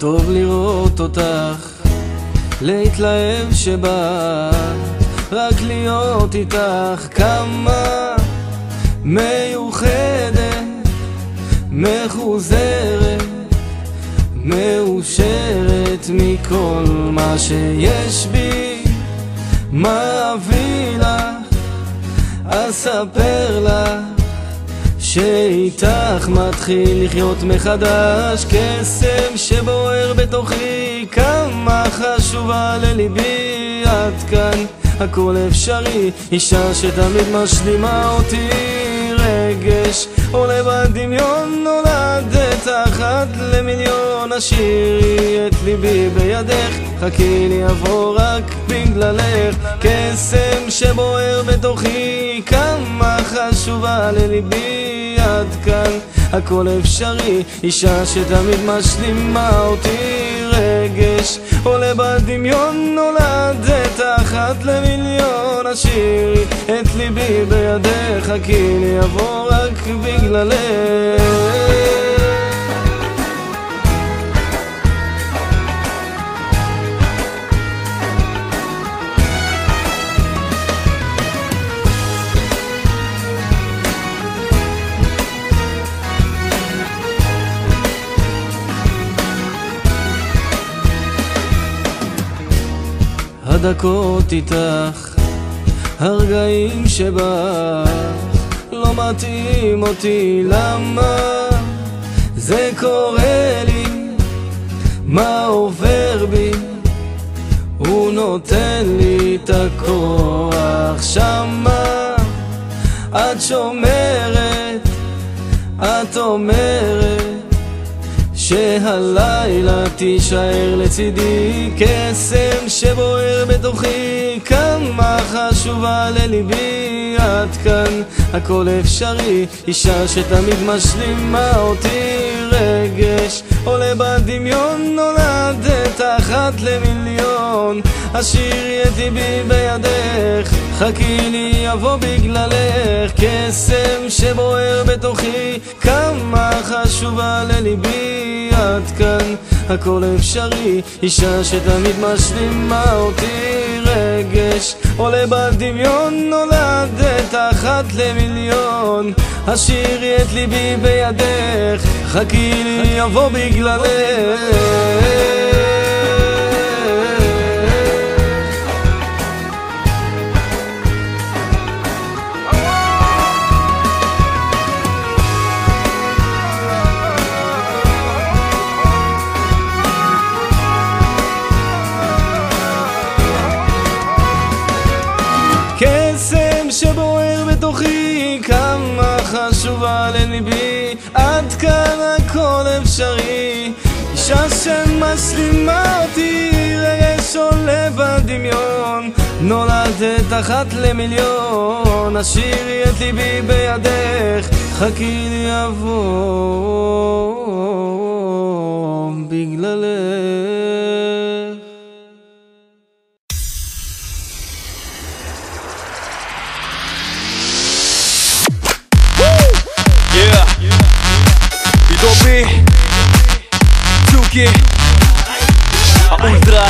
טוב לראות אותך, להתלהב שבא רק להיות איתך. כמה מיוחדת, מחוזרת, מאושרת מכל מה שיש בי. מה אביא לך, אספר לך שאיתך מתחיל לחיות מחדש. קסם שבוער בתוכי, כמה חשובה לליבי. עד כאן הכל אפשרי, אישה שתמיד משלימה אותי. רגש עולה בדמיון, נולדת אחת למיליון. השאירי את ליבי בידך, חכי לי אבוא רק בגללך. קסם שבוער בתוכי, כמה חשובה לליבי. עד כאן הכל אפשרי, אישה שתמיד משלימה אותי. רגש עולה בדמיון, נולדת אחת למיליון. השאירי את ליבי בידך, חכי לי אבוא רק בגללך. הדקות איתך, הרגעים שבך לא מתאים אותי. למה זה קורה לי? מה עובר בי? הוא נותן לי את הכוח. שמה את שומרת, את אומרת שהלילה תישאר לצידי. קסם שבוער בתוכי, כמה חשובה לליבי. עד כאן הכל אפשרי, אישה שתמיד משלימה אותי. רגש עולה בדמיון, נולדת אחת למיליון. השאירי את ליבי בידך, חכי לי אבוא בגללך. קסם שבוער בתוכי, כמה חשובה לליבי. עד כאן הכל אפשרי, אישה שתמיד משלימה אותי. רגש עולה בדמיון, נולדת אחת למיליון. השאירי את ליבי בידך, חכי לי אבוא בגללך. קסם שבוער בתוכי, כמה חשובה לליבי. עד כאן הכל אפשרי, אישה שמשלימה אותי. רגש עולה בדמיון, נולדת אחת למיליון. השאירי את ליבי בידך, חכי לי אבוא בגללך. דובי, צוקי, האולטרה.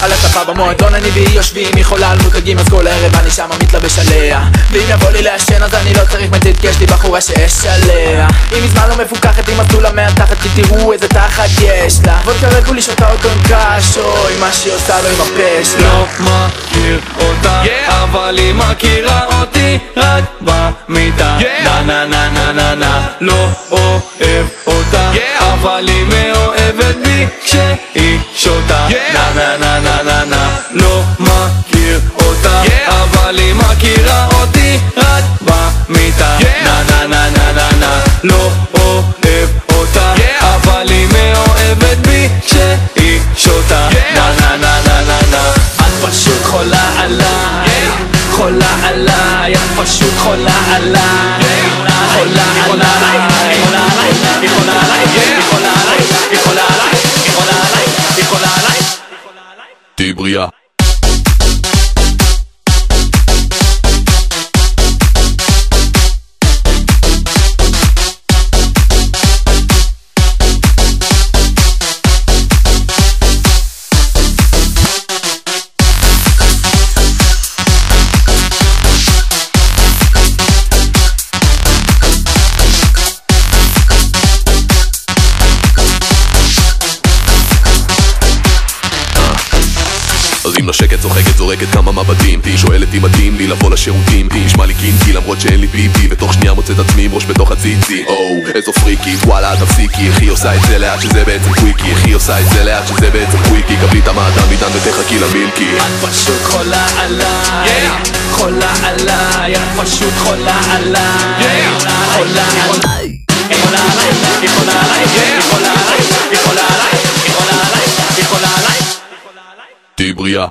על הספה במועדון אני והיא יושבים, היא חולה על מוקגים אז כל הערב אני שמה מתלבש עליה. ואם יבוא לי לעשן אז אני לא צריך מצית, כי יש לי בחורה שאש עליה. היא מזמן לא מפוקחת, היא מסלולה מהתחת, כי תראו איזה תחת יש לה. ועוד כרגע לי שותה אותו עם קש, אוי מה שהיא עושה לו עם הפה שלה. לא מכיר אותה, אבל היא מכירה אותי רק במיטה. נה נה נה נה נה נה, לא אוהב אותה, אבל היא מאוהבת בי כשהיא שותה. נה נה נה נה נה נה, לא מכיר אותה, אבל היא מכירה אותי רק במיטה. נה נה נה נה נה נה, לא אוהב אותה, אבל היא מאוהבת בי כשהיא שותה. נה נה נה נה נה נה, את פשוט חולה עליי, חולה עליי, את פשוט חולה עליי, חולה עליי, חולה עליי, חולה עליי, חולה עליי, חולה עליי, חולה עליי, חולה עליי. תהי בריאה. שומעים לשקט, צוחקת, זורקת כמה מבטים. היא שואלת אם מתאים לי לבוא לשירותים, היא נשמע לי קינקי למרות שאין לי פיפי, ותוך שנייה מוצא את עצמי עם ראש בתוך הציצי. איזו פריקית, וואלה תפסיקי, איך היא עושה את זה לאט שזה בעצם קוויקי, איך היא עושה את זה לאט שזה בעצם קוויקי. קבלי את המעדן בידן ותחכי למילקי. את פשוט חולה עליי, חולה עליי, את פשוט חולה עליי, חולה עליי, היא חולה עליי, היא חולה עליי, היא חולה עליי, היא חולה עליי, היא חולה עליי, היא חולה עליי. תהי בריאה.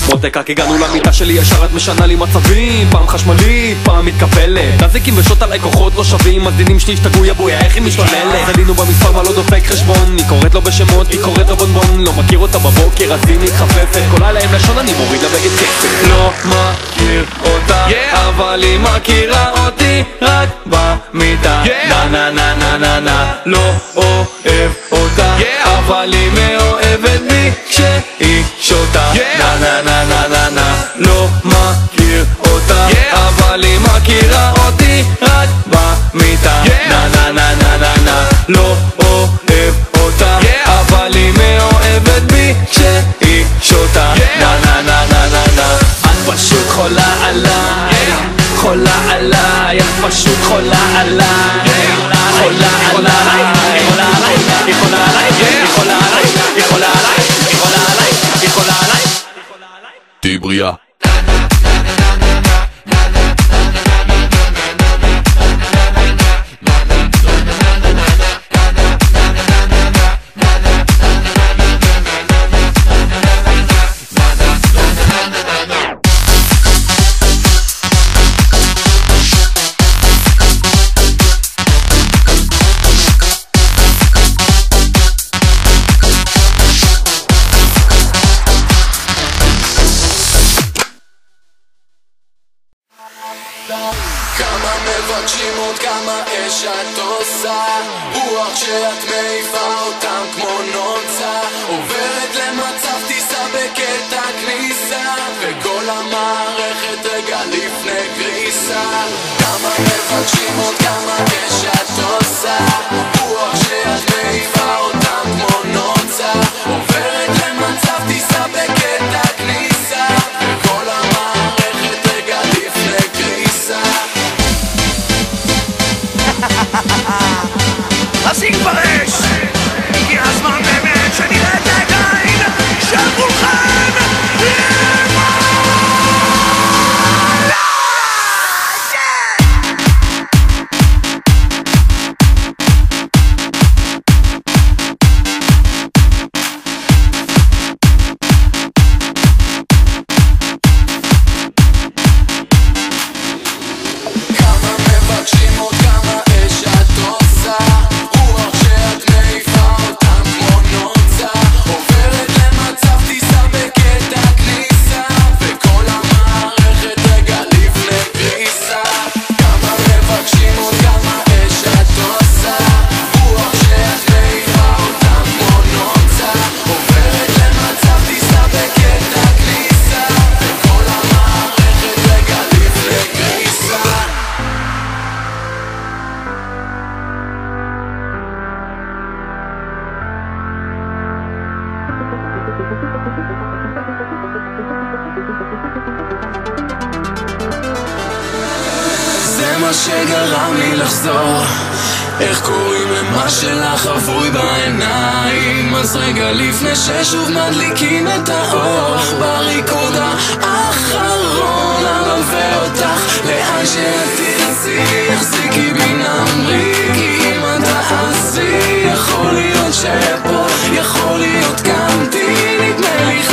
מותק רק הגענו למיטה שלי, ישר את משנה לי מצבים, פעם חשמלית, פעם מתקפלת, תזיקים ושוט עליי כוחות לא שווים, מזדינים שלי השתגעו יבויה איך היא משתוללת. זלינו במספר מה לא דופק חשבון, היא קוראת לו בשמות, היא קוראת לו בונבון, לא מכיר אותה בבוקר אז היא מתחפפת, כל לילה עם לשון אני מוריד לה בגד כסף. לא מכיר אותה, אבל היא מכירה אותי רק במיטה. נה נה נה נה נה נה, לא אוהב אותה, אבל היא מאוהבת בי כשהיא שותה. נה נה נה נה נה נה, לא מכיר אותה, אבל היא מכירה אותי רק במיטה. נה נה נה נה נה נה, לא אוהב אותה, אבל היא מאוהבת בי כשהיא שותה. נה נה נה נה נה נה, את פשוט חולה עליי, חולה עליי, את פשוט חולה עליי, חולה עליי, היא חולה עליי, היא חולה עליי, היא חולה עליי, היא חולה עליי, היא חולה עליי, היא חולה עליי. תהי בריאה. כמה מבקשים עוד כמה אש את עושה, רוח שאת מעיפה אותם כמו נוצה, עוברת למצב טיסה בקטע כניסה, וכל המערכת רגע לפני גריסה. כמה מבקשים עוד כמה אש את עושה, רוח שאת מעיפה אותם כמו נוצה, עוברת למצב טיסה בקטע כניסה, וכל המערכת רגע לפני גריסה. אז יתפרש, הגיע הזמן באמת שנראה את העיניים של כולכם. זה מה שגרם לי לחזור, איך קוראים למה שלך חבוי בעיניים. אז רגע לפני ששוב מדליקים את האור, בריקוד האחרון אלווה אותך לאן שתרצי, החזיקי בי נמרי, כי אם את תעשי יכול להיות שפה, יכול להיות קמתי, נדמה לי